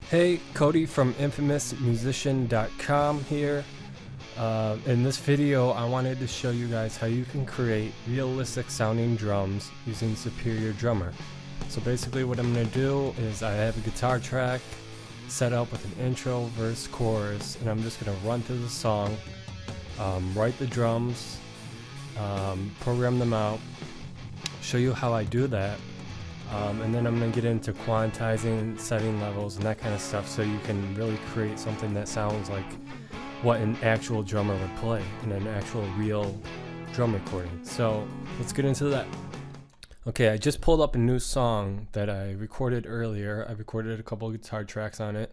Hey, Cody from infamousmusician.com here. In this video, I wanted to show you guys how you can create realistic sounding drums using Superior Drummer. So basically what I'm going to do is I have a guitar track set up with an intro, verse, chorus, and I'm just going to run through the song, write the drums, program them out, show you how I do that. And then I'm going to get into quantizing, setting levels, and that kind of stuff so you can really create something that sounds like what an actual drummer would play in an actual real drum recording. So let's get into that. Okay, I just pulled up a new song that I recorded earlier. I recorded a couple of guitar tracks on it.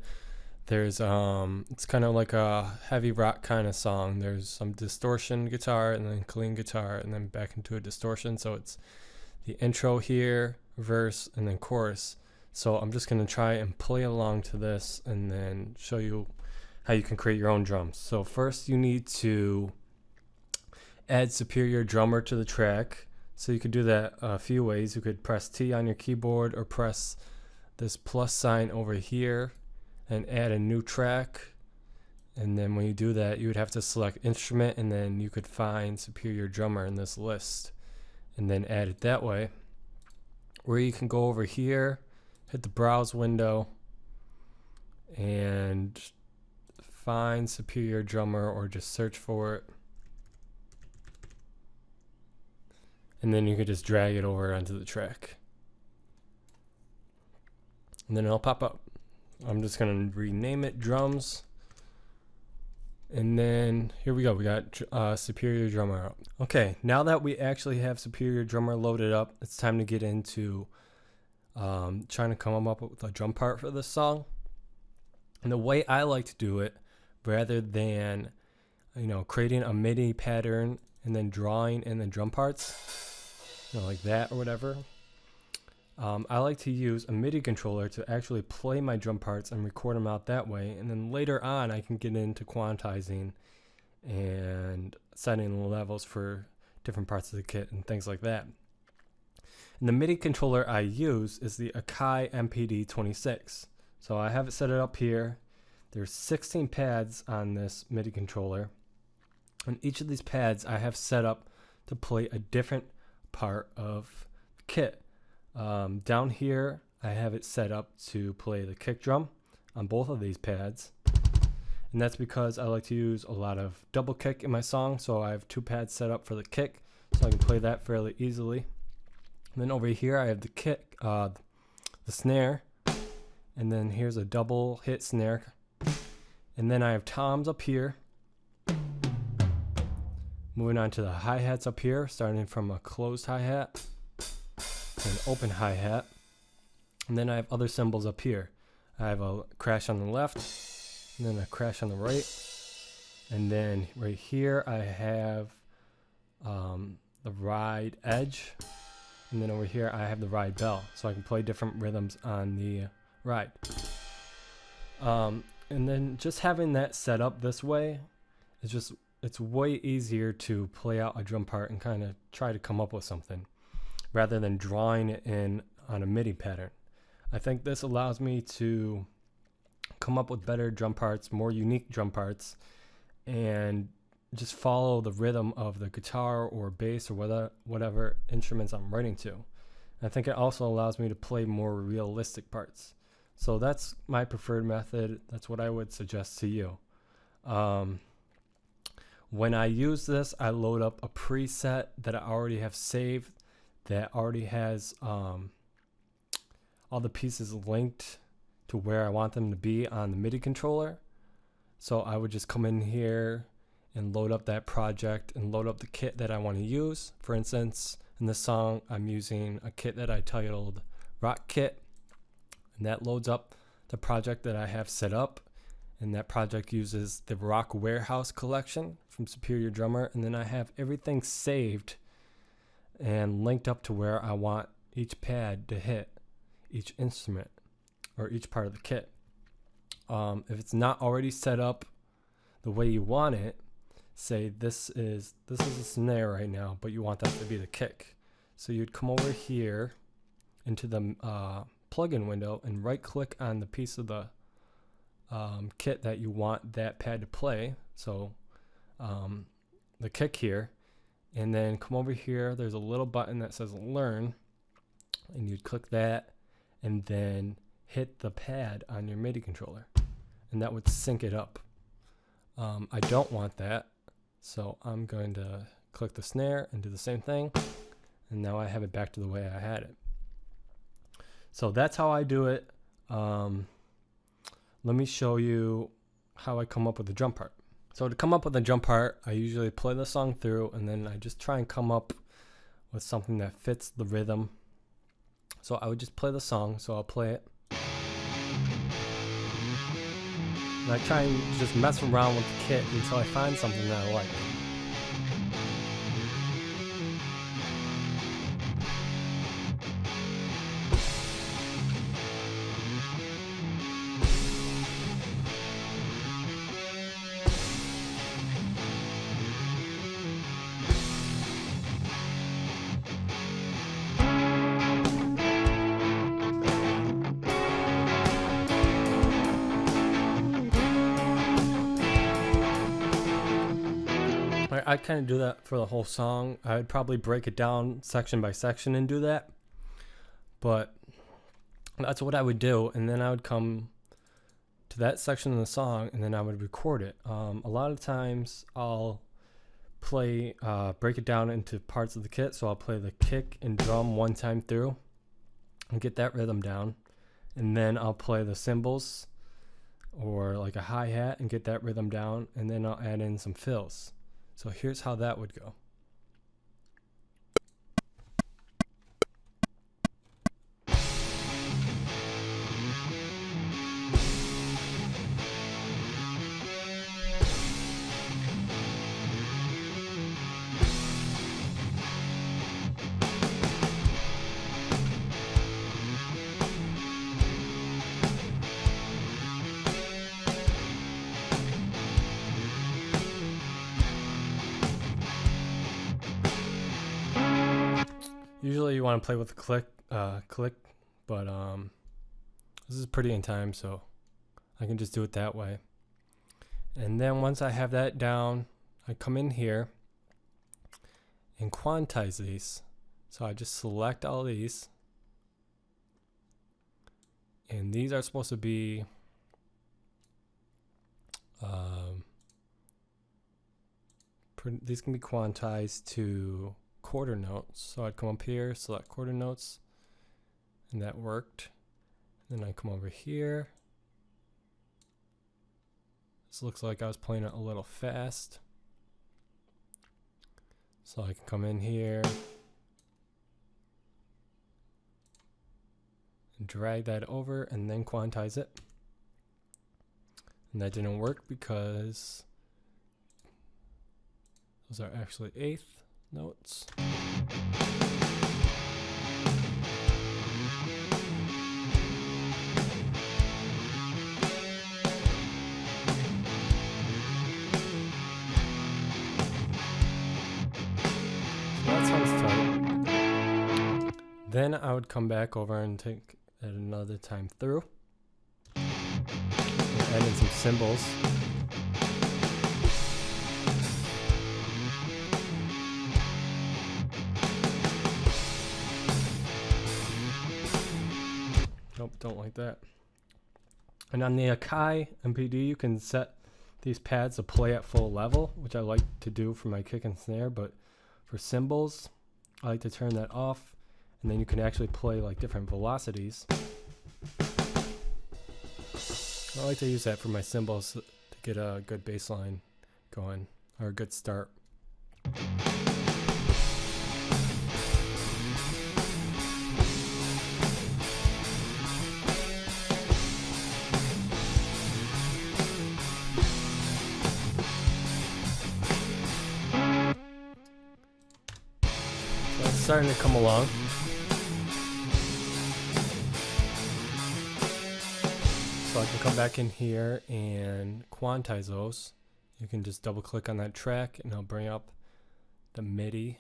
There's it's kind of like a heavy rock kind of song. There's some distortion guitar and then clean guitar and then back into a distortion. So it's the intro here, verse, and then chorus. So I'm just going to try and play along to this and then show you how you can create your own drums. So first you need to add Superior Drummer to the track. So you could do that a few ways. You could press T on your keyboard or press this plus sign over here and add a new track. And then when you do that, you would have to select instrument and then you could find Superior Drummer in this list and then add it that way. Or you can go over here, hit the browse window, and find Superior Drummer or just search for it. And then you could just drag it over onto the track. And then it'll pop up. I'm just going to rename it drums. And then here we go. We got Superior Drummer up. Okay, now that we actually have Superior Drummer loaded up, it's time to get into trying to come up with a drum part for this song. And the way I like to do it, rather than creating a MIDI pattern and then drawing in the drum parts, like that or whatever, I like to use a MIDI controller to actually play my drum parts and record them out that way. And then later on, I can get into quantizing and setting the levels for different parts of the kit and things like that. And the MIDI controller I use is the Akai MPD26. So I have it set up here. There's 16 pads on this MIDI controller. And each of these pads I have set up to play a different part of the kit. Down here, I have it set up to play the kick drum on both of these pads. And that's because I like to use a lot of double kick in my song. So I have two pads set up for the kick, so I can play that fairly easily. And then over here, I have the kick, the snare. And then here's a double hit snare. And then I have toms up here. Moving on to the hi-hats up here, starting from a closed hi-hat. An open hi-hat, and then I have other cymbals up here. I have a crash on the left, and then a crash on the right, and then right here I have the ride edge, and then over here I have the ride bell, so I can play different rhythms on the ride. And then just having that set up this way is it's way easier to play out a drum part and kind of try to come up with something, rather than drawing it in on a MIDI pattern. I think this allows me to come up with better drum parts, more unique drum parts, and just follow the rhythm of the guitar or bass or whatever instruments I'm writing to. I think it also allows me to play more realistic parts. So that's my preferred method. That's what I would suggest to you. When I use this, I load up a preset that I already have saved that already has all the pieces linked to where I want them to be on the MIDI controller. So I would just come in here and load up that project and load up the kit that I want to use. For instance, in this song, I'm using a kit that I titled Rock Kit, and that loads up the project that I have set up. And that project uses the Rock Warehouse collection from Superior Drummer, and then I have everything saved and linked up to where I want each pad to hit each instrument or each part of the kit. If it's not already set up the way you want it, say this is a snare right now, but you want that to be the kick. So you'd come over here into the plugin window and right click on the piece of the kit that you want that pad to play. So the kick here, and then come over here, there's a little button that says learn, and you'd click that and then hit the pad on your MIDI controller, and that would sync it up. I don't want that, so I'm going to click the snare and do the same thing, and now I have it back to the way I had it. So that's how I do it. Let me show you how I come up with the drum part. So to come up with the drum part, I usually play the song through, and then I just try and come up with something that fits the rhythm. So I would just play the song, so I'll play it. And I try and just mess around with the kit until I find something that I like. I kind of do that for the whole song. I'd probably break it down section by section and do that, but that's what I would do. And then I would come to that section of the song, and then I would record it. A lot of times I'll play, break it down into parts of the kit. So I'll play the kick and drum one time through and get that rhythm down, and then I'll play the cymbals or like a hi-hat and get that rhythm down, and then I'll add in some fills. So here's how that would go. Usually you want to play with the click, but this is pretty in time, so I can just do it that way. And then once I have that down, I come in here and quantize these. So I just select all these, and these are supposed to be these can be quantized to quarter notes. So I'd come up here, select quarter notes, and that worked. Then I come over here. This looks like I was playing it a little fast, so I can come in here and drag that over and then quantize it. And that didn't work because those are actually eighth notes. So that sounds tight. Then I would come back over and take it another time through. Add in some cymbals. Nope, don't like that. And on the Akai MPD, you can set these pads to play at full level, which I like to do for my kick and snare, but for cymbals, I like to turn that off, and then you can actually play like different velocities. I like to use that for my cymbals to get a good bass line going, or a good start. So it's starting to come along. So I can come back in here and quantize those. You can just double click on that track and I'll bring up the MIDI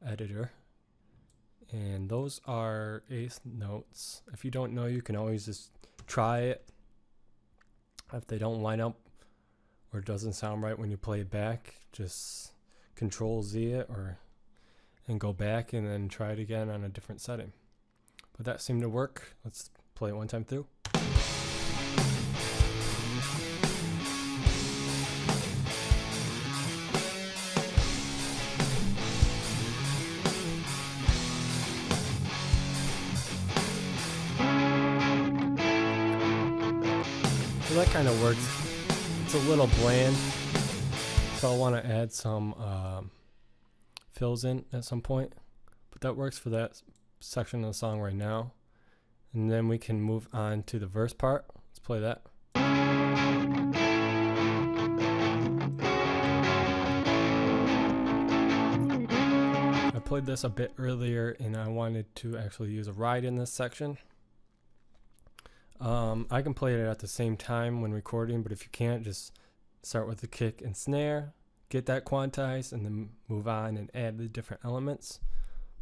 editor. And those are eighth notes. If you don't know, you can always just try it. If they don't line up or it doesn't sound right when you play it back, just Control Z it and go back and then try it again on a different setting. But that seemed to work. Let's play it one time through. So that kind of works. It's a little bland, so I want to add some fills in at some point, but that works for that section of the song right now. And then we can move on to the verse part. Let's play that. I played this a bit earlier and I wanted to actually use a ride in this section. I can play it at the same time when recording, but if you can't, just start with the kick and snare, get that quantized, and then move on and add the different elements.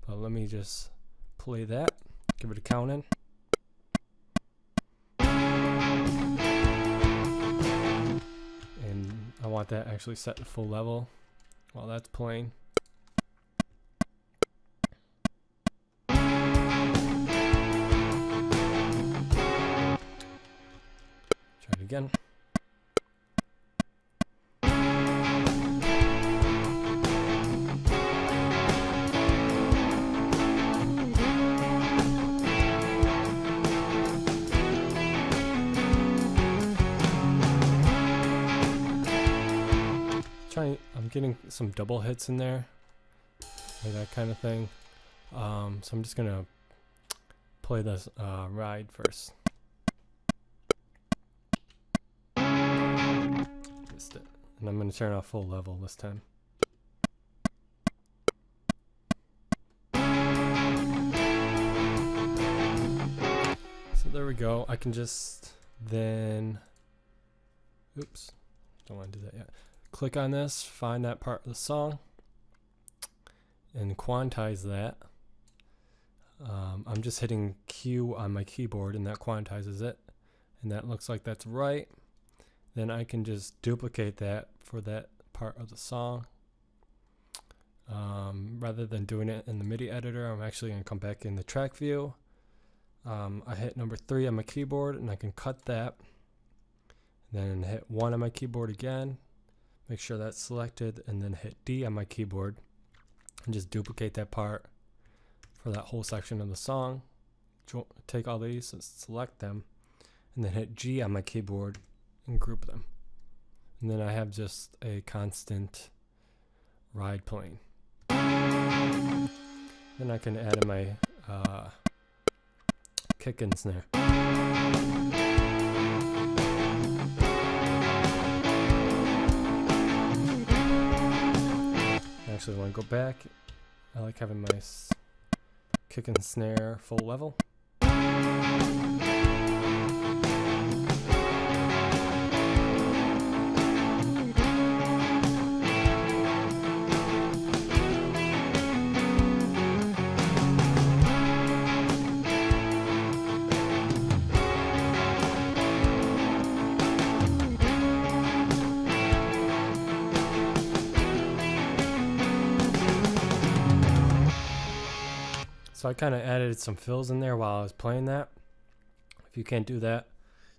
But let me just play that, give it a count in. And I want that actually set to full level while that's playing. Again. I'm getting some double hits in there, like that kind of thing. So I'm just gonna play this ride first. And I'm going to turn off full level this time. So there we go. I can just then, oops, don't want to do that yet. Click on this, find that part of the song, and quantize that. I'm just hitting Q on my keyboard and that quantizes it. And that looks like that's right. Then I can just duplicate that for that part of the song. Rather than doing it in the MIDI editor, I'm actually going to come back in the track view. I hit number 3 on my keyboard and I can cut that. Then hit 1 on my keyboard again. Make sure that's selected, and then hit D on my keyboard and just duplicate that part for that whole section of the song. Take all these and select them, and then hit G on my keyboard and group them. And then I have just a constant ride playing. Then I can add in my kick and snare. Actually, want to go back. I like having my kick and snare full level. So I kind of added some fills in there while I was playing that. If you can't do that,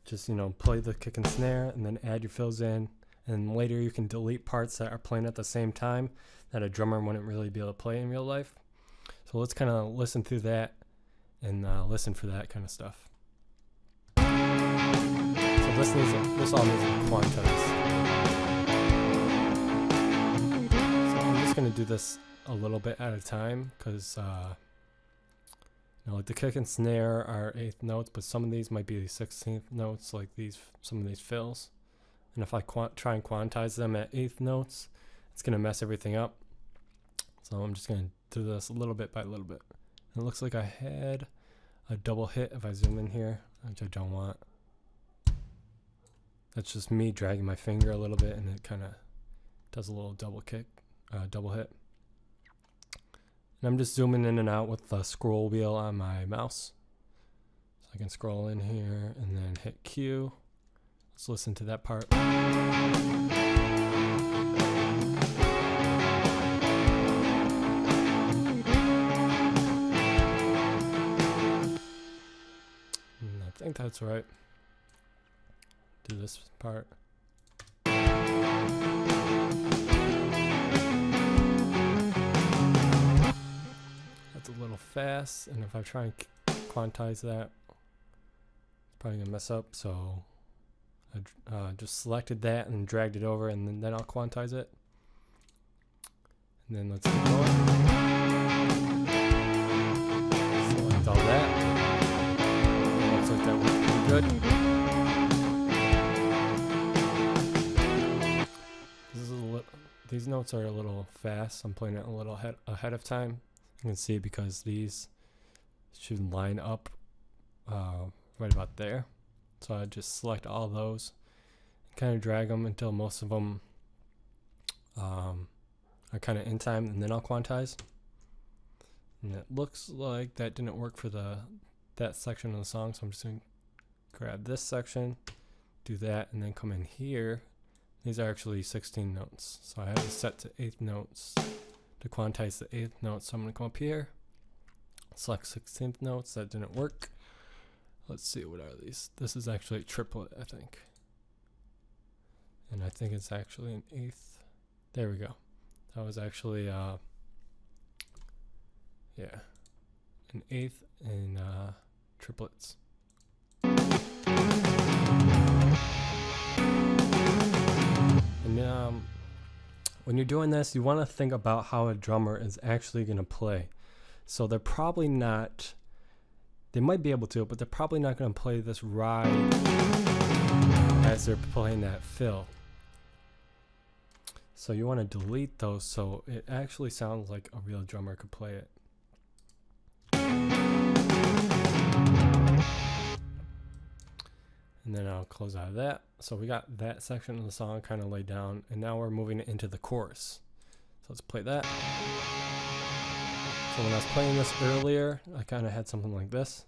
just, play the kick and snare and then add your fills in. And later you can delete parts that are playing at the same time that a drummer wouldn't really be able to play in real life. So let's kind of listen through that and listen for that kind of stuff. So this all needs to be quantized. So I'm just going to do this a little bit at a time because like the kick and snare are 8th notes, but some of these might be 16th notes, like some of these fills. And if I try and quantize them at 8th notes, it's going to mess everything up. So I'm just going to do this a little bit by little bit. And it looks like I had a double hit if I zoom in here, which I don't want. That's just me dragging my finger a little bit, and it kind of does a little double hit. And I'm just zooming in and out with the scroll wheel on my mouse. So I can scroll in here and then hit Q. Let's listen to that part. I think that's right. Do this part. That's a little fast, and if I try and quantize that, it's probably gonna mess up. So I just selected that and dragged it over, and then I'll quantize it. And then let's keep going. Select all that. Looks like that worked pretty good. These notes are a little fast. I'm playing it a little ahead of time. You can see because these should line up right about there. So I just select all those, kind of drag them until most of them are kind of in time, and then I'll quantize. And it looks like that didn't work for that section of the song, so I'm just going to grab this section, do that, and then come in here. These are actually 16 notes, so I have it set to 8th notes to quantize the 8th note. So I'm going to come up here, select 16th notes. That didn't work. Let's see, what are these? This is actually a triplet, I think. And I think it's actually an 8th. There we go. That was actually, yeah, an 8th in triplets. And when you're doing this, you want to think about how a drummer is actually going to play. So they're probably not, they might be able to, but they're probably not going to play this right as they're playing that fill. So you want to delete those so it actually sounds like a real drummer could play it. And then I'll close out of that. So we got that section of the song kind of laid down, and now we're moving it into the chorus. So let's play that. So when I was playing this earlier, I kind of had something like this.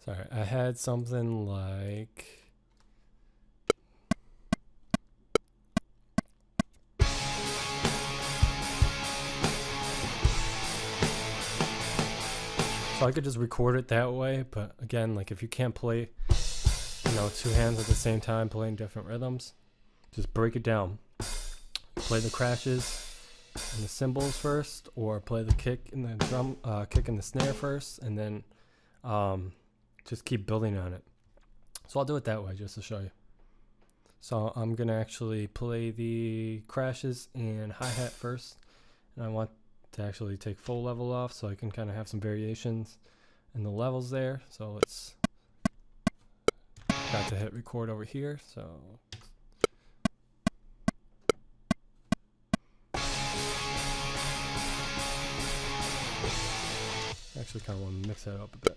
Sorry, I had something like... So I could just record it that way, but again, like if you can't play, you know, two hands at the same time playing different rhythms, just break it down. Play the crashes and the cymbals first, or play the kick and the drum, kick and the snare first, and then just keep building on it. So I'll do it that way just to show you. So I'm gonna actually play the crashes and hi-hat first, and I want to actually take full level off so I can kind of have some variations in the levels there. So let's, got to hit record over here. So actually kind of want to mix that up a bit.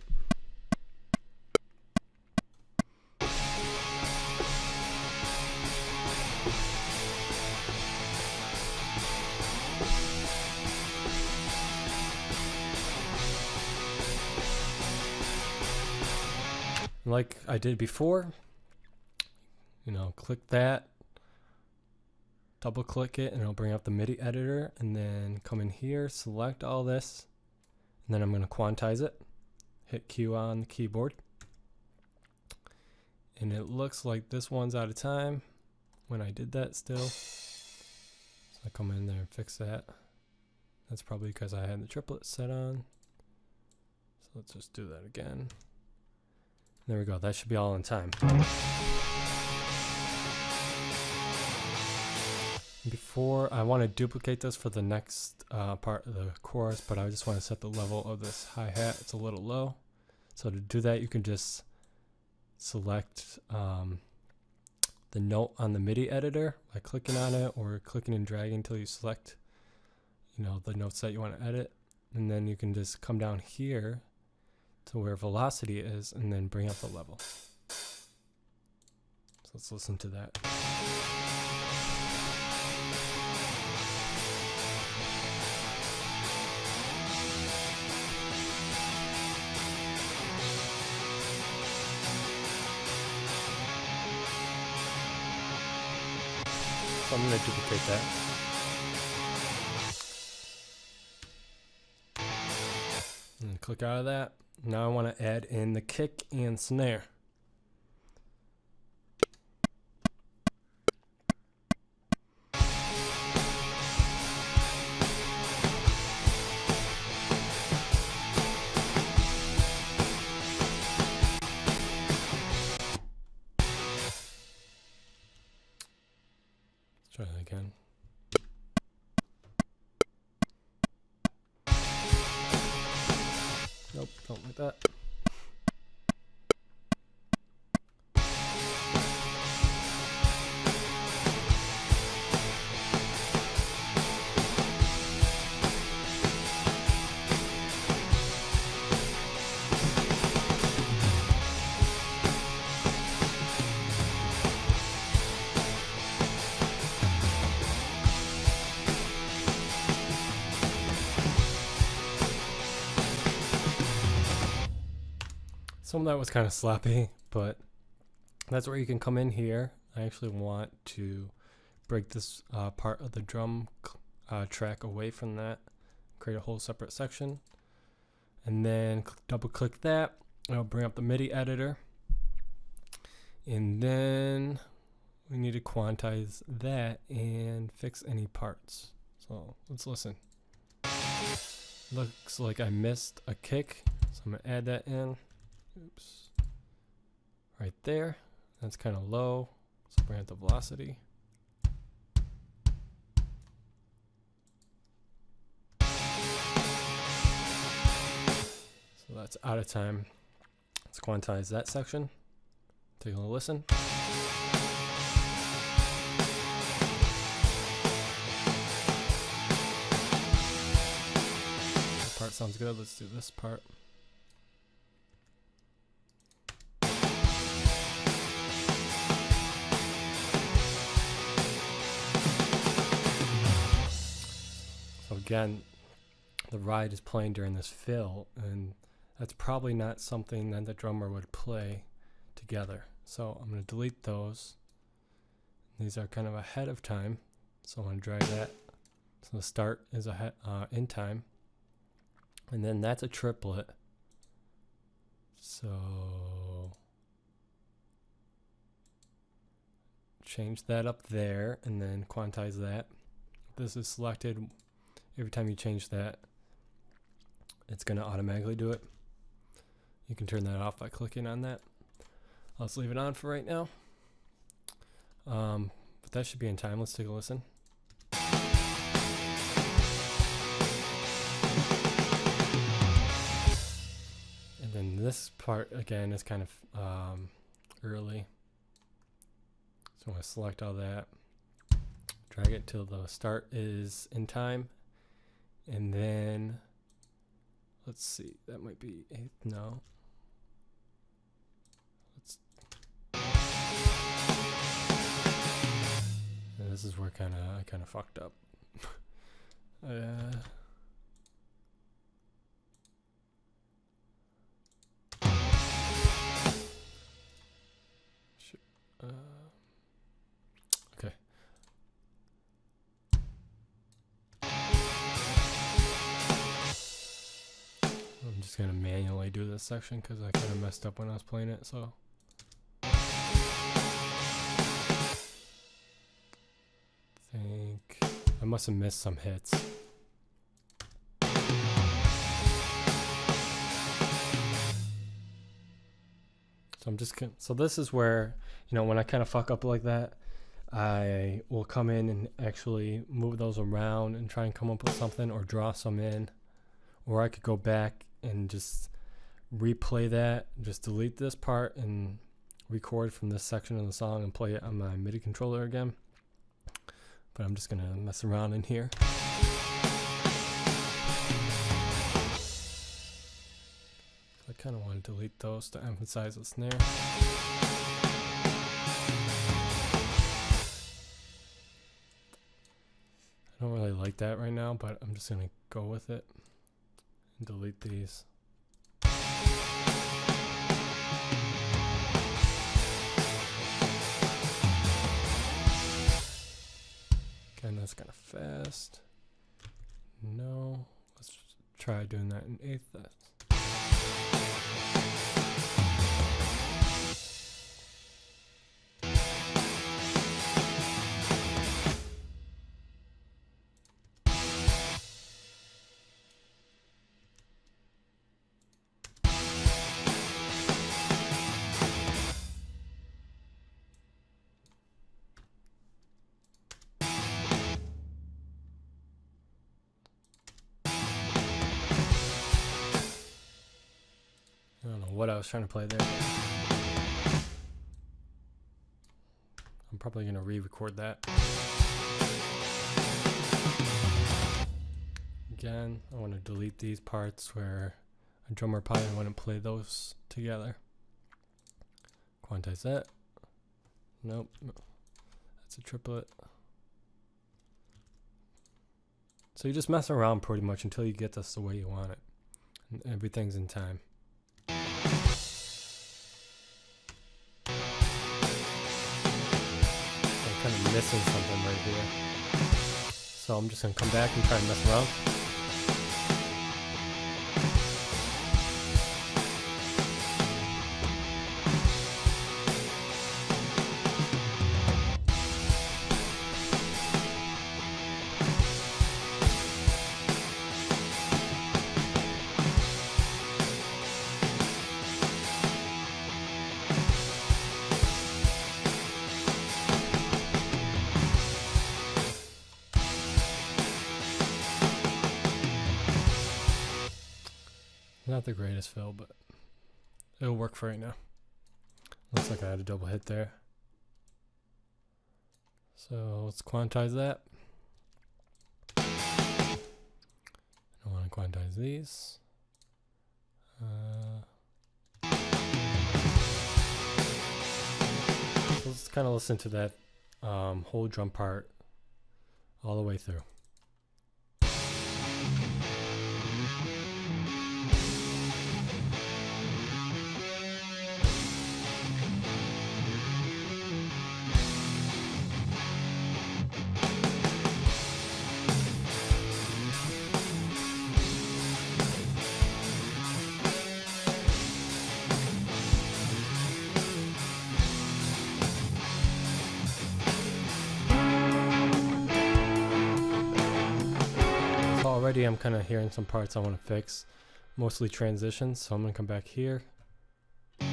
Like I did before, you know, click that, double click it, and it'll bring up the MIDI editor, and then come in here, select all this, and then I'm going to quantize it, hit Q on the keyboard, and it looks like this one's out of time when I did that still. So I come in there and fix that. That's probably because I had the triplet set on. So let's just do that again. There we go, that should be all in time. Before, I want to duplicate this for the next part of the chorus, but I just want to set the level of this hi-hat. It's a little low. So to do that, you can just select the note on the MIDI editor by clicking on it, or clicking and dragging until you select, you know, the notes that you want to edit. And then you can just come down here to where velocity is, and then bring up the level. So let's listen to that. I'm going to duplicate that. And click out of that. Now I want to add in the kick and snare. Let's try that again. Nope, don't like that. Some of that was kind of sloppy, but that's where you can come in here. I actually want to break this part of the drum track away from that, create a whole separate section, and then double click that. I'll bring up the MIDI editor, and then we need to quantize that and fix any parts. So let's listen. Looks like I missed a kick, so I'm gonna add that in. Oops. Right there. That's kind of low. So bring up the velocity. So that's out of time. Let's quantize that section. Take a little listen. That part sounds good. Let's do this part. So again, the ride is playing during this fill, and that's probably not something that the drummer would play together. So I'm going to delete those. These are kind of ahead of time, so I'm going to drag that. So the start is ahead, in time, and then that's a triplet. So change that up there, and then quantize that. This is selected. Every time you change that, it's going to automatically do it. You can turn that off by clicking on that. Let's leave it on for right now. But that should be in time. Let's take a listen. And then this part again is kind of early. So I'm going to select all that, drag it till the start is in time. And then, let's see, that might be 8th, no. And this is where I kind of fucked up. Okay. I'm just gonna manually do this section because I kind of messed up when I was playing it, so. I think I must have missed some hits. So I'm just gonna, so this is where, you know, when I kind of fuck up like that, I will come in and actually move those around and try and come up with something or draw some in. Or I could go back and just replay that, just delete this part and record from this section of the song and play it on my MIDI controller again. But I'm just gonna mess around in here. I kind of want to delete those to emphasize the snare. I don't really like that right now, but I'm just gonna go with it and delete these. Again, that's kind of fast. No, let's try doing that in 1/8. I don't know what I was trying to play there. I'm probably going to re-record that. Again, I want to delete these parts where a drummer probably wouldn't play those together. Quantize that. Nope. That's a triplet. So you just mess around pretty much until you get this the way you want it. And everything's in time. I'm kind of missing something right here. So I'm just going to come back and try and mess around. Not the greatest fill, but it'll work for right now. Looks like I had a double hit there. So let's quantize that. I want to quantize these. So let's kind of listen to that whole drum part all the way through. Already I'm kind of hearing some parts I want to fix, mostly transitions, so I'm going to come back here. Yeah,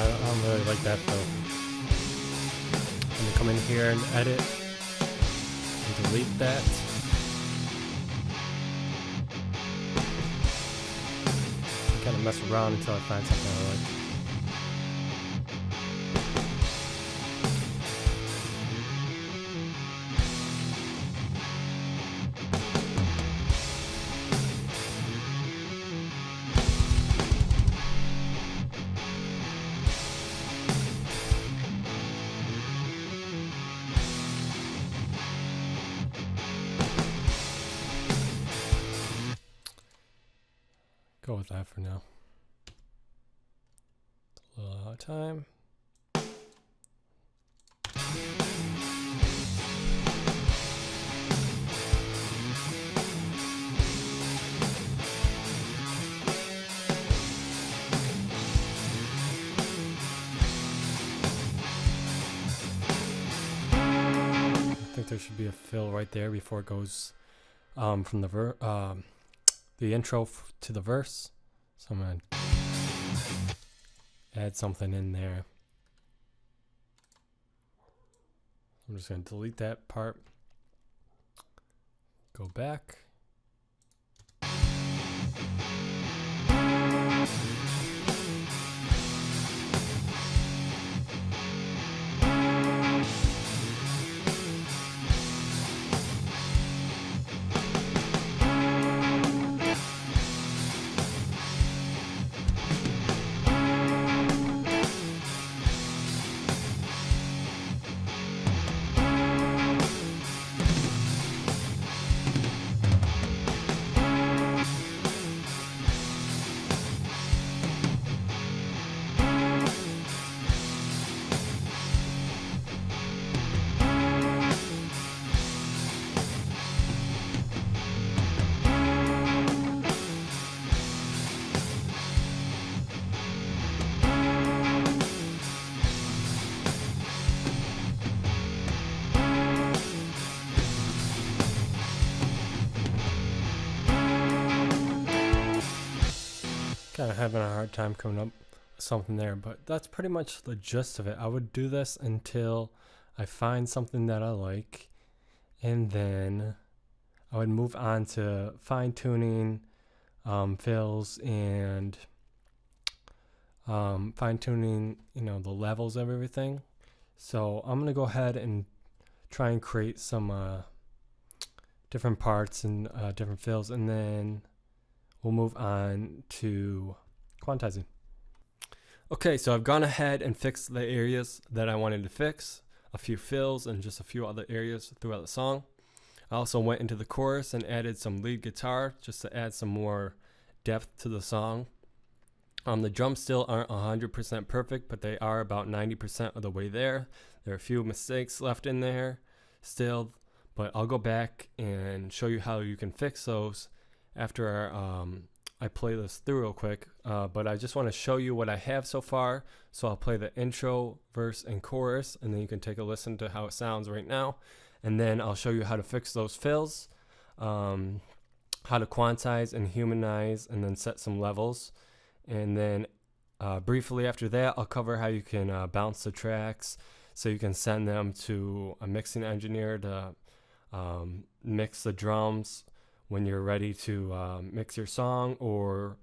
I don't really like that though. I'm going to come in here and edit and delete that. Kind of mess around until I find something I like. Go with that for now. It's a little out of time. I think there should be a fill right there before it goes from the intro to the verse. So I'm going to add something in there. I'm just going to delete that part. Go back. kind of having a hard time coming up with something there, but that's pretty much the gist of it. I would do this until I find something that I like, and then I would move on to fine-tuning fills and fine-tuning, the levels of everything. So I'm gonna go ahead and try and create some different parts and different fills, and then we'll move on to quantizing. Okay, so I've gone ahead and fixed the areas that I wanted to fix, a few fills and just a few other areas throughout the song. I also went into the chorus and added some lead guitar just to add some more depth to the song. The drums still aren't 100% perfect, but they are about 90% of the way there. There are a few mistakes left in there still, but I'll go back and show you how you can fix those after I play this through real quick. But I just want to show you what I have so far. So I'll play the intro, verse, and chorus, and then you can take a listen to how it sounds right now. And then I'll show you how to fix those fills, how to quantize and humanize, and then set some levels. And then briefly after that, I'll cover how you can bounce the tracks so you can send them to a mixing engineer to mix the drums when you're ready to mix your song, or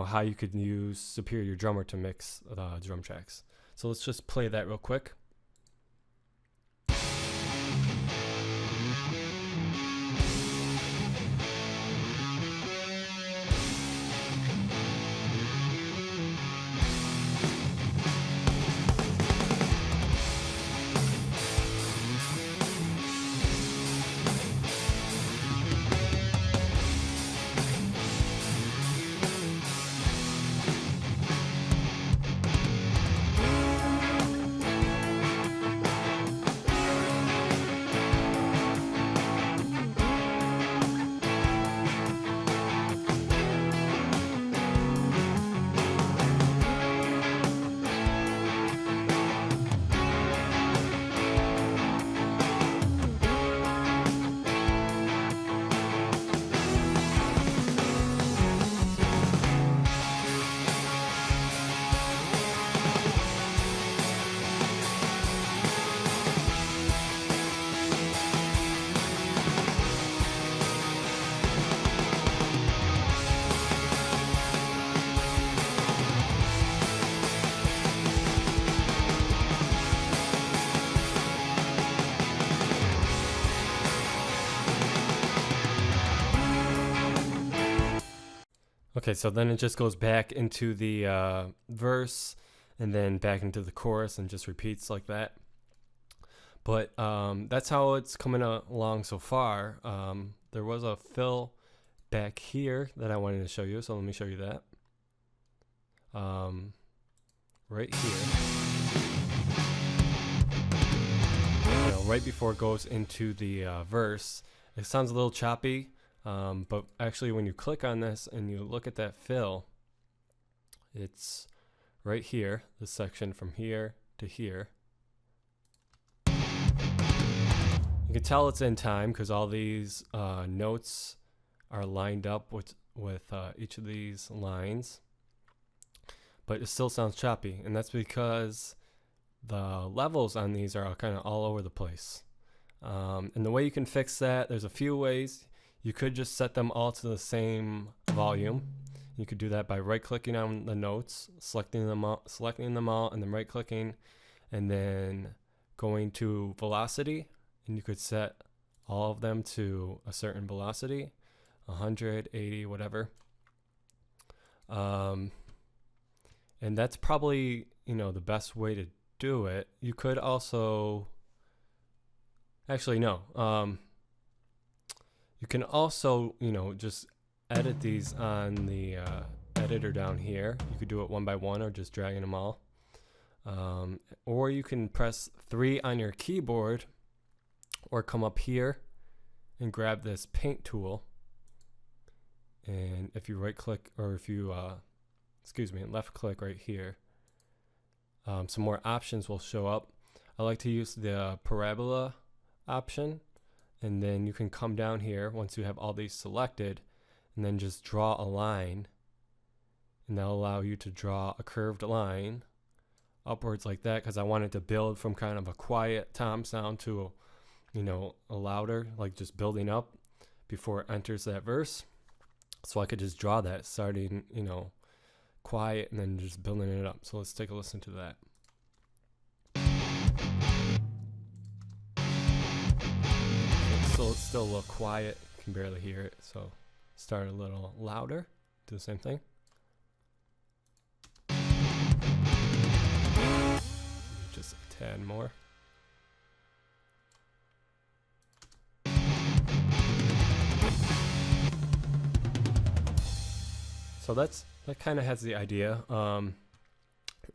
how you could use Superior Drummer to mix the drum tracks. So let's just play that real quick. Okay, so then it just goes back into the verse and then back into the chorus and just repeats like that. But that's how it's coming along so far. There was a fill back here that I wanted to show you, so let me show you that. Right here. Right before it goes into the verse. It sounds a little choppy. But actually when you click on this and you look at that fill, it's right here, this section from here to here. You can tell it's in time because all these notes are lined up with each of these lines, but it still sounds choppy, and that's because the levels on these are kind of all over the place. And the way you can fix that, there's a few ways. You could just set them all to the same volume. You could do that by right-clicking on the notes, selecting them all, and then right-clicking, and then going to velocity, and you could set all of them to a certain velocity, 100, 80, whatever. And that's probably the best way to do it. You could also, actually no. You can also, just edit these on the editor down here. You could do it one by one or just dragging them all. Or you can press 3 on your keyboard or come up here and grab this paint tool. And if you right click, or if you, left click right here, some more options will show up. I like to use the parabola option. And then you can come down here once you have all these selected and then just draw a line and that'll allow you to draw a curved line upwards like that, because I wanted to build from kind of a quiet tom sound to a louder, like just building up before it enters that verse. So I could just draw that starting quiet and then just building it up. So let's take a listen to that. So it's still a little quiet, you can barely hear it, so start a little louder, do the same thing. Just a tad more. So that kind of has the idea.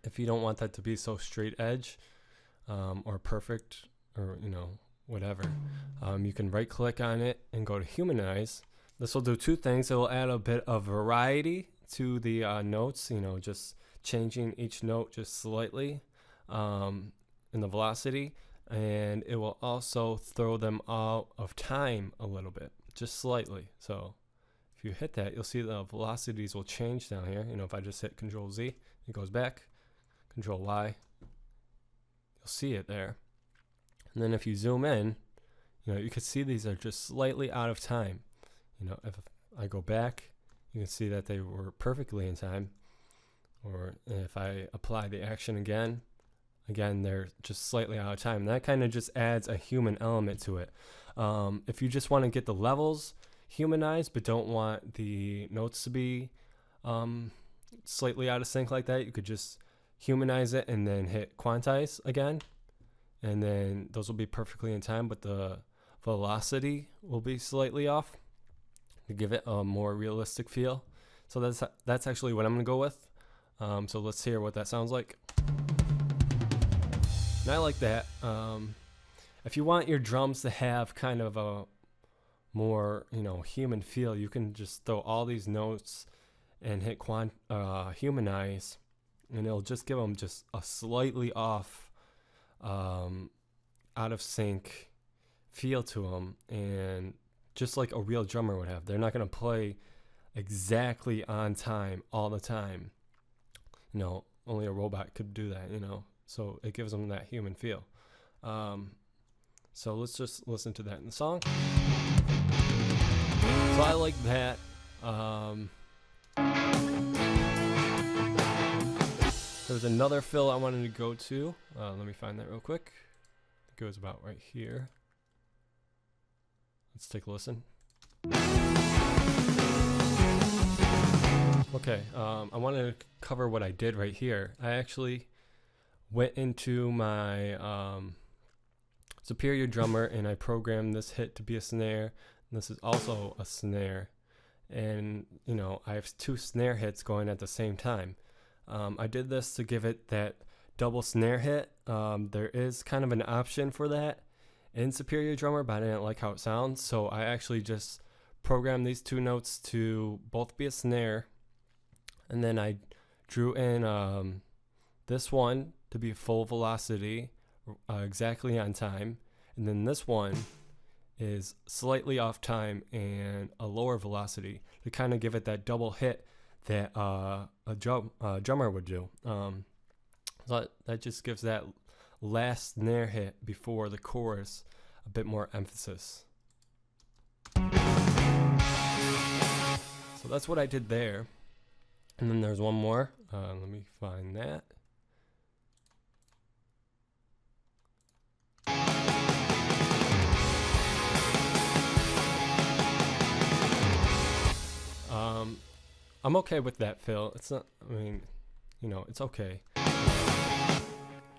If you don't want that to be so straight edge or perfect or whatever, you can right click on it and go to Humanize. This will do two things. It will add a bit of variety to the notes, just changing each note just slightly in the velocity, and it will also throw them out of time a little bit, just slightly. So if you hit that, you'll see the velocities will change down here. If I just hit Control Z, it goes back, Control Y, you'll see it there. And then if you zoom in, you can see these are just slightly out of time. If I go back, you can see that they were perfectly in time. Or if I apply the action again, they're just slightly out of time. And that kind of just adds a human element to it. If you just want to get the levels humanized but don't want the notes to be slightly out of sync like that, you could just humanize it and then hit quantize again. And then those will be perfectly in time, but the velocity will be slightly off to give it a more realistic feel. So that's actually what I'm going to go with. So let's hear what that sounds like. And I like that. If you want your drums to have kind of a more human feel, you can just throw all these notes and hit humanize, and it'll just give them just a slightly off, out of sync feel to them, and just like a real drummer would have. They're not going to play exactly on time all the time. Only a robot could do that, so it gives them that human feel. So let's just listen to that in the song. So I like that. There's another fill I wanted to go to. Let me find that real quick. It goes about right here. Let's take a listen. Okay, I wanted to cover what I did right here. I actually went into my Superior Drummer and I programmed this hit to be a snare. And this is also a snare. And, I have two snare hits going at the same time. I did this to give it that double snare hit. There is kind of an option for that in Superior Drummer, but I didn't like how it sounds. So I actually just programmed these two notes to both be a snare. And then I drew in this one to be full velocity, exactly on time. And then this one is slightly off time and a lower velocity to kind of give it that double hit that a drummer would do. So that just gives that last snare hit before the chorus a bit more emphasis. So that's what I did there. And then there's one more. Let me find that. I'm okay with that fill. It's not, it's okay. I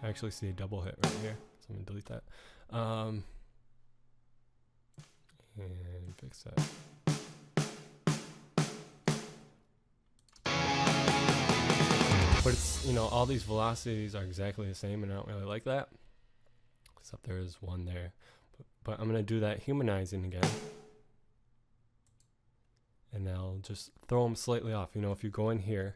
actually see a double hit right here, so I'm gonna delete that. And fix that. But it's, all these velocities are exactly the same, and I don't really like that. Except there is one there. But I'm gonna do that humanizing again. And I'll just throw them slightly off. If you go in here,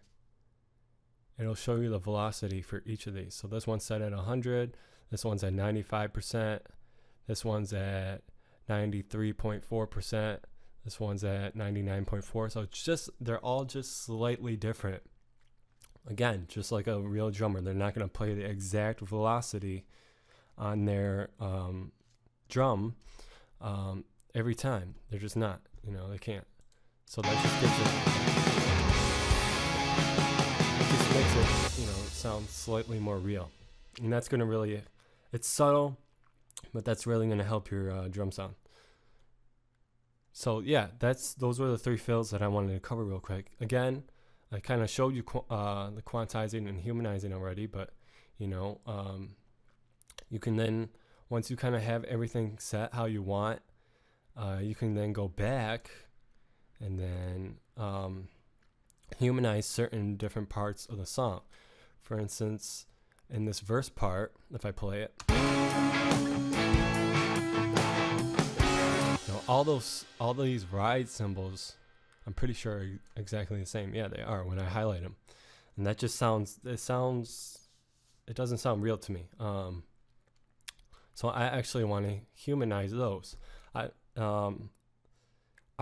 it'll show you the velocity for each of these. So this one's set at 100, this one's at 95%, this one's at 93.4%, this one's at 99.4. So it's just, they're all just slightly different. Again, just like a real drummer, they're not going to play the exact velocity on their drum every time. They're just not, you know, they can't. So that just gives it, just makes it, you know, sound slightly more real. And that's going to really, it's subtle, but that's really going to help your drum sound. So yeah, those were the 3 fills that I wanted to cover real quick. Again, I kind of showed you the quantizing and humanizing already, but you know, you can then, once you kind of have everything set how you want, you can then go back and then humanize certain different parts of the song. For instance, in this verse part, if I play it, you know, all these ride cymbals, I'm pretty sure are exactly the same. Yeah, they are when I highlight them, and that just it doesn't sound real to me. So I actually want to humanize those. I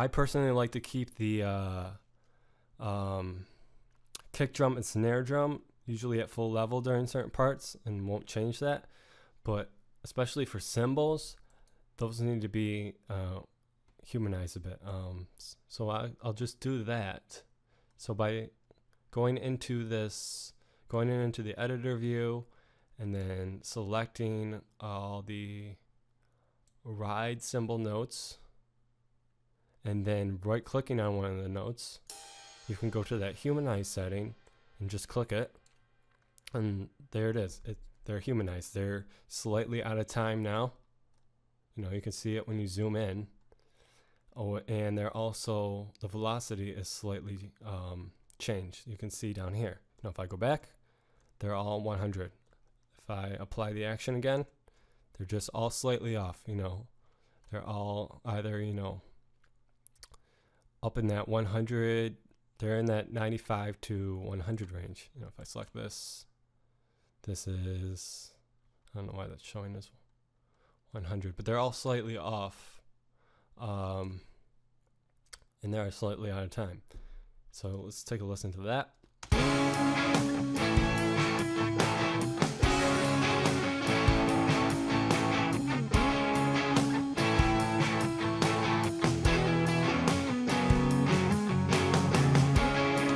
personally like to keep the kick drum and snare drum usually at full level during certain parts and won't change that. But especially for cymbals, those need to be humanized a bit. So I'll just do that. So by going into the editor view and then selecting all the ride cymbal notes, and then right clicking on one of the notes, you can go to that humanize setting and just click it, and there it is. They're humanized. They're slightly out of time now. You know, you can see it when you zoom in. Oh, and they're also, the velocity is slightly changed. You can see down here. Now if I go back, they're all 100. If I apply the action again, they're just all slightly off. You know, they're all either, you know, up in that 100, they're in that 95 to 100 range. You know, if I select this is, I don't know why that's showing as 100, but they're all slightly off, and they're slightly out of time. So let's take a listen to that.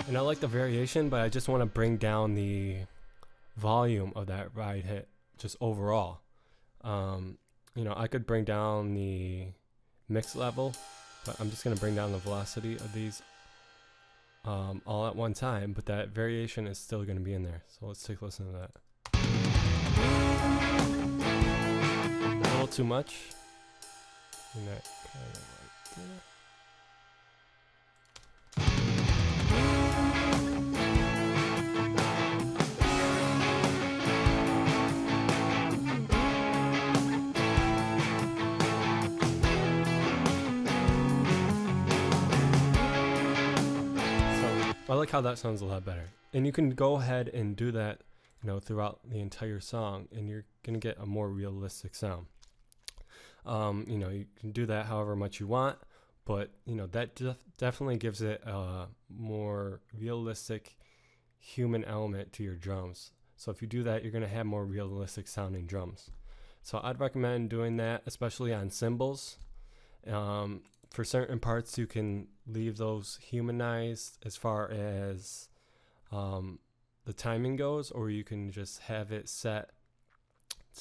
And I like the variation, but I just want to bring down the volume of that ride hit just overall. You know, I could bring down the mix level, but I'm just going to bring down the velocity of these all at one time, but that variation is still going to be in there. So let's take a listen to that. A little too much. And that kind of like that. I like how that sounds a lot better. And you can go ahead and do that, you know, throughout the entire song, and you're going to get a more realistic sound. You know, you can do that however much you want, but, you know, that definitely gives it a more realistic human element to your drums. So if you do that, you're going to have more realistic sounding drums. So I'd recommend doing that, especially on cymbals. For certain parts, you can leave those humanized as far as the timing goes, or you can just have it set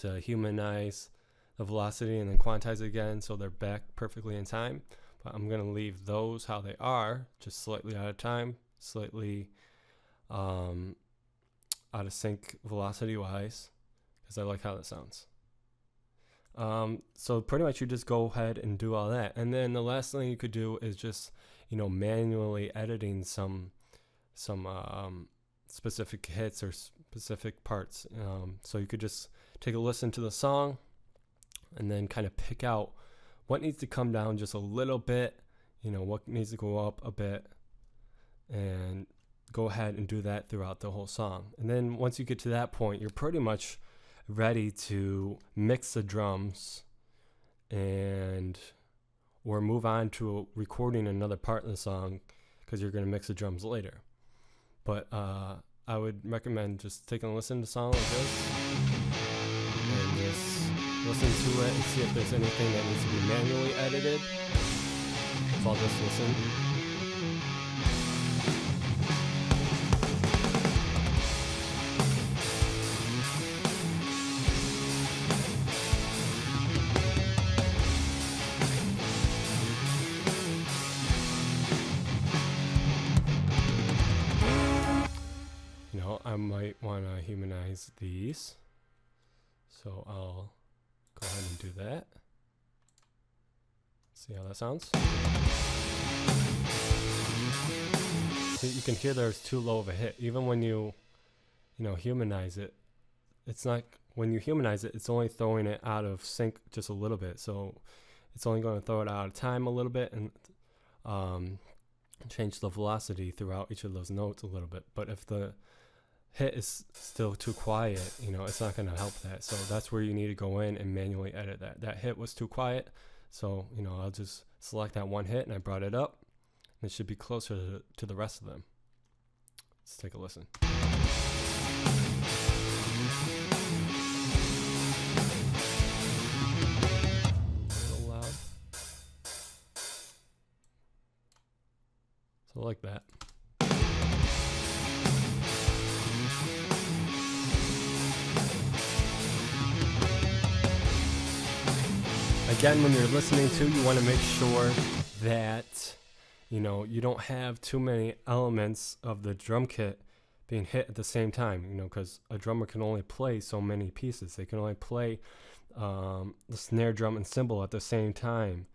to humanize the velocity and then quantize it again so they're back perfectly in time. But I'm going to leave those how they are, just slightly out of time, slightly out of sync velocity wise, because I like how that sounds. So pretty much you just go ahead and do all that, and then the last thing you could do is just, you know, manually editing some specific hits or specific parts. So you could just take a listen to the song and then kind of pick out what needs to come down just a little bit, you know, what needs to go up a bit, and go ahead and do that throughout the whole song. And then once you get to that point, you're pretty much ready to mix the drums or move on to recording another part of the song, because you're going to mix the drums later. But I would recommend just taking a listen to a song like this and just listen to it and see if there's anything that needs to be manually edited. So I'll just listen. You know, I might want to humanize these. So I'll go ahead and do that. See how that sounds? See, you can hear there's too low of a hit. Even when you humanize it, it's not, when you humanize it, it's only throwing it out of sync just a little bit. So it's only going to throw it out of time a little bit and change the velocity throughout each of those notes a little bit. But if the hit is still too quiet, it's not going to help that. So that's where you need to go in and manually edit that. That hit was too quiet. So, I'll just select that one hit and I brought it up. And it should be closer to the rest of them. Let's take a listen. A little loud. So like that. Again, when you're listening to, you want to make sure that, you don't have too many elements of the drum kit being hit at the same time, because a drummer can only play so many pieces. They can only play the snare drum and cymbal at the same time.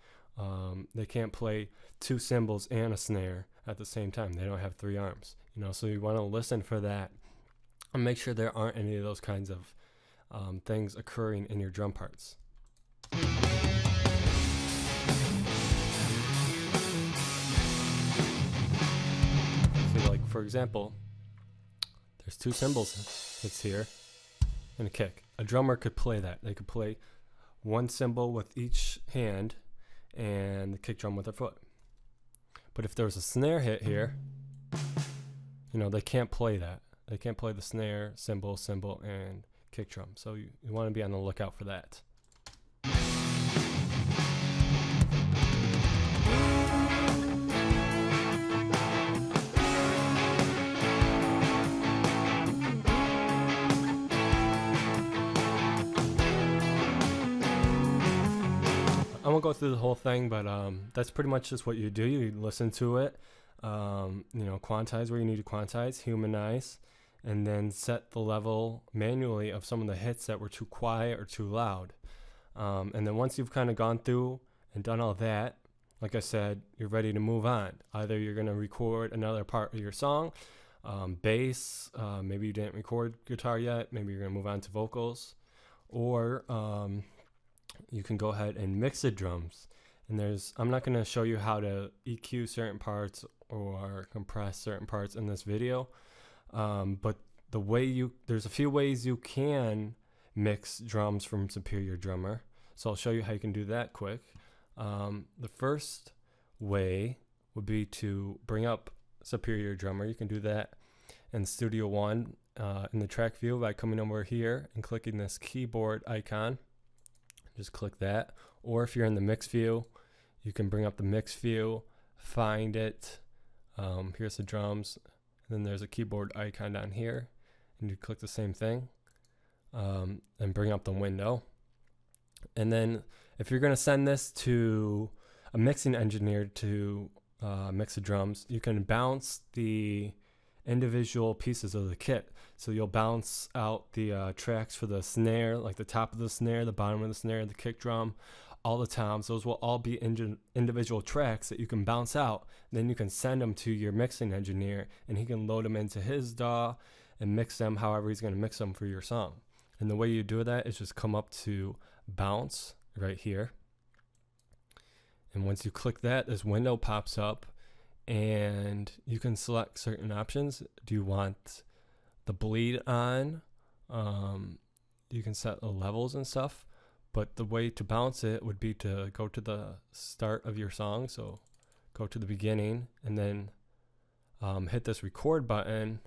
They can't play two cymbals and a snare at the same time. They don't have three arms, so you want to listen for that and make sure there aren't any of those kinds of things occurring in your drum parts. Like for example, there's two cymbals hits here and a kick. A drummer could play that. They could play one cymbal with each hand and the kick drum with their foot. But if there was a snare hit here, they can't play that. They can't play the snare, cymbal, and kick drum. So you want to be on the lookout for that. I won't go through the whole thing, but that's pretty much just what you do. You listen to it, quantize where you need to quantize, humanize, and then set the level manually of some of the hits that were too quiet or too loud. And then once you've kind of gone through and done all that, like I said, you're ready to move on. Either you're going to record another part of your song, bass, maybe you didn't record guitar yet, maybe you're going to move on to vocals, or you can go ahead and mix the drums. And I'm not going to show you how to EQ certain parts or compress certain parts in this video, but there's a few ways you can mix drums from Superior Drummer. So I'll show you how you can do that quick. The first way would be to bring up Superior Drummer. You can do that in Studio One in the track view by coming over here and clicking this keyboard icon. Just click that. Or if you're in the mix view, you can bring up the mix view, find it. Here's the drums. And then there's a keyboard icon down here. And you click the same thing and bring up the window. And then if you're going to send this to a mixing engineer to mix the drums, you can bounce the individual pieces of the kit. So you'll bounce out the tracks for the snare, like the top of the snare, the bottom of the snare, the kick drum, all the toms. Those will all be individual tracks that you can bounce out. Then you can send them to your mixing engineer and he can load them into his DAW and mix them however he's going to mix them for your song. And the way you do that is just come up to bounce right here. And once you click that, this window pops up and you can select certain options. Do you want the bleed on? You can set the levels and stuff, but the way to bounce it would be to go to the start of your song. So go to the beginning and then hit this record button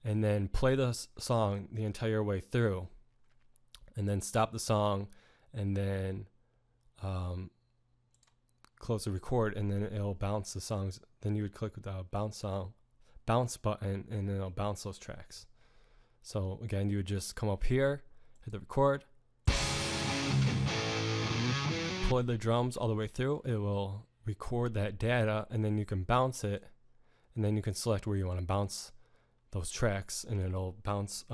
and then play the song the entire way through, and then stop the song, and then close the record, and then it'll bounce the songs. Then you would click the bounce button, and then it'll bounce those tracks. So again, you would just come up here, hit the record, play the drums all the way through. It will record that data, and then you can bounce it, and then you can select where you want to bounce those tracks, and it'll bounce,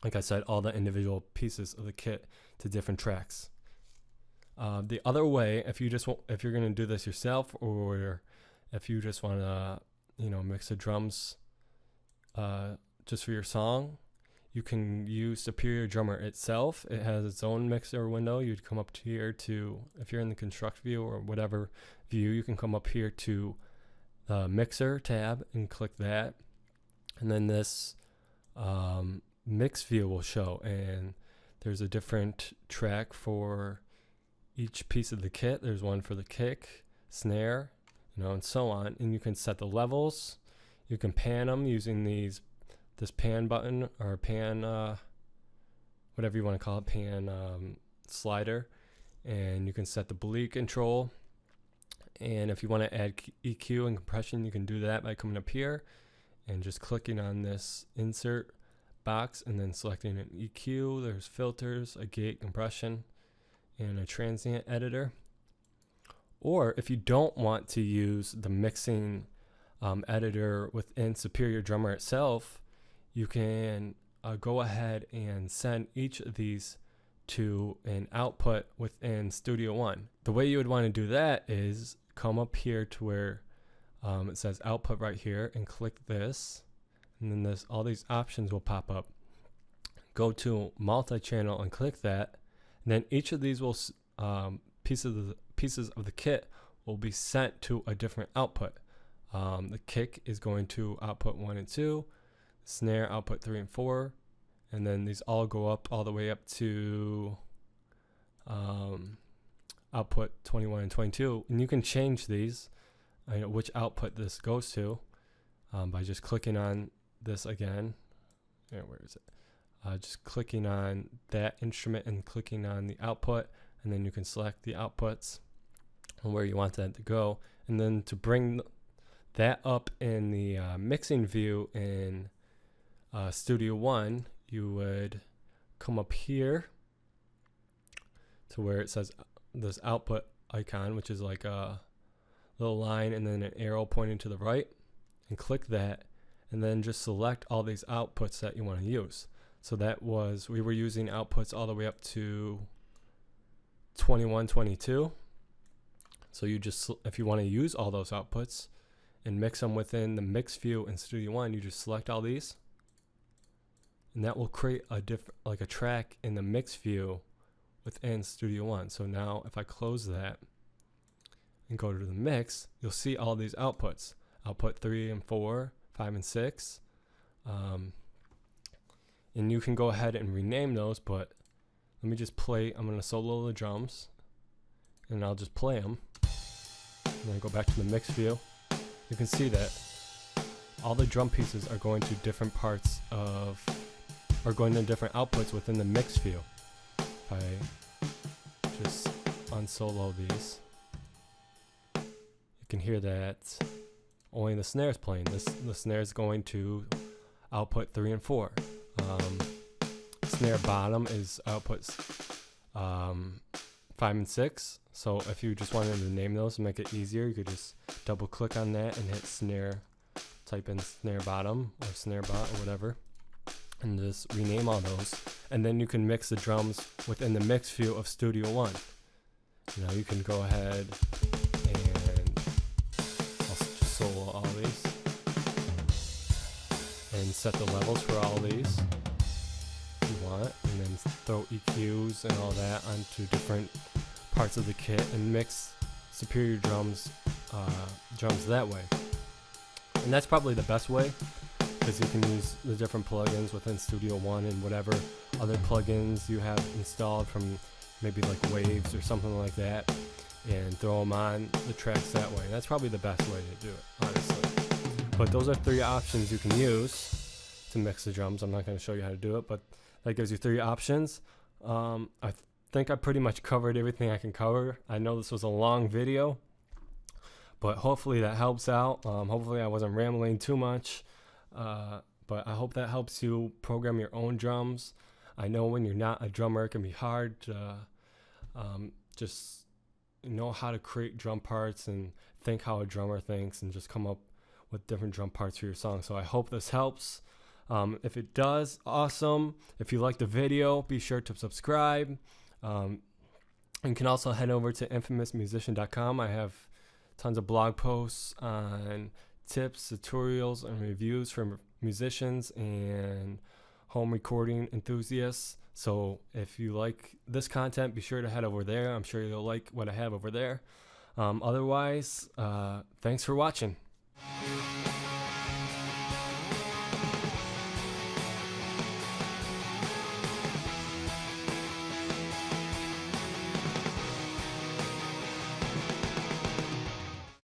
like I said, all the individual pieces of the kit to different tracks. The other way, if you're going to do this yourself, or if you just want to, mix the drums just for your song, you can use Superior Drummer itself. It has its own mixer window. You'd come up to here to, if you're in the construct view or whatever view, you can come up here to the mixer tab and click that, and then this mix view will show, and there's a different track for each piece of the kit. There's one for the kick, snare, and so on, and you can set the levels. You can pan them using this pan button, or pan whatever you want to call it, pan slider, and you can set the bleed control. And if you want to add EQ and compression, you can do that by coming up here and just clicking on this insert box, and then selecting an EQ. There's filters, a gate, compression, and a transient editor. Or if you don't want to use the mixing editor within Superior Drummer itself, you can go ahead and send each of these to an output within Studio One. The way you would want to do that is come up here to where it says output right here, and click this, and then all these options will pop up. Go to multi-channel and click that, and then each of these will pieces of the kit will be sent to a different output. The kick is going to output 1 and 2, snare output 3 and 4, and then these all go up all the way up to output 21 and 22, and you can change these, which output this goes to, by just clicking on this again. Where is it? Just clicking on that instrument and clicking on the output, and then you can select the outputs and where you want that to go. And then to bring that up in the mixing view in Studio One, you would come up here to where it says this output icon, which is like a little line and then an arrow pointing to the right, and click that, and then just select all these outputs that you want to use. So we were using outputs all the way up to 21, 22. So you just, if you want to use all those outputs and mix them within the mix view in Studio One, you just select all these, and that will create a track in the mix view within Studio One. So now if I close that and go to the mix, you'll see all these outputs: output 3 and 4, 5 and 6. And you can go ahead and rename those, but let me just play. I'm going to solo the drums, and I'll just play them. And then go back to the mix view. You can see that all the drum pieces are going to different parts are going to different outputs within the mix view. If I just unsolo these, you can hear that only the snare is playing. The snare is going to output 3 and 4. Snare bottom is outputs 5 and 6. So if you just wanted to name those and make it easier, you could just double click on that and hit snare, type in snare bottom or snare bot or whatever, and just rename all those. And then you can mix the drums within the mix view of Studio One. You can go ahead and I'll just solo all these and set the levels for all these if you want, and then throw EQs and all that onto different parts of the kit and mix Superior drums that way. And that's probably the best way, because you can use the different plugins within Studio One and whatever other plugins you have installed from maybe like Waves or something like that, and throw them on the tracks that way. That's probably the best way to do it, honestly. But those are 3 options you can use. to mix the drums. I'm not going to show you how to do it, but that gives you 3 options. I think I pretty much covered everything I can cover. I know this was a long video, but hopefully that helps out. Hopefully I wasn't rambling too much, but I hope that helps you program your own drums. I know when you're not a drummer, it can be hard to just know how to create drum parts and think how a drummer thinks and just come up with different drum parts for your song. So I hope this helps. If it does, awesome. If you like the video, be sure to subscribe. You can also head over to infamousmusician.com. I have tons of blog posts on tips, tutorials, and reviews from musicians and home recording enthusiasts. So if you like this content, be sure to head over there. I'm sure you'll like what I have over there. Otherwise, thanks for watching.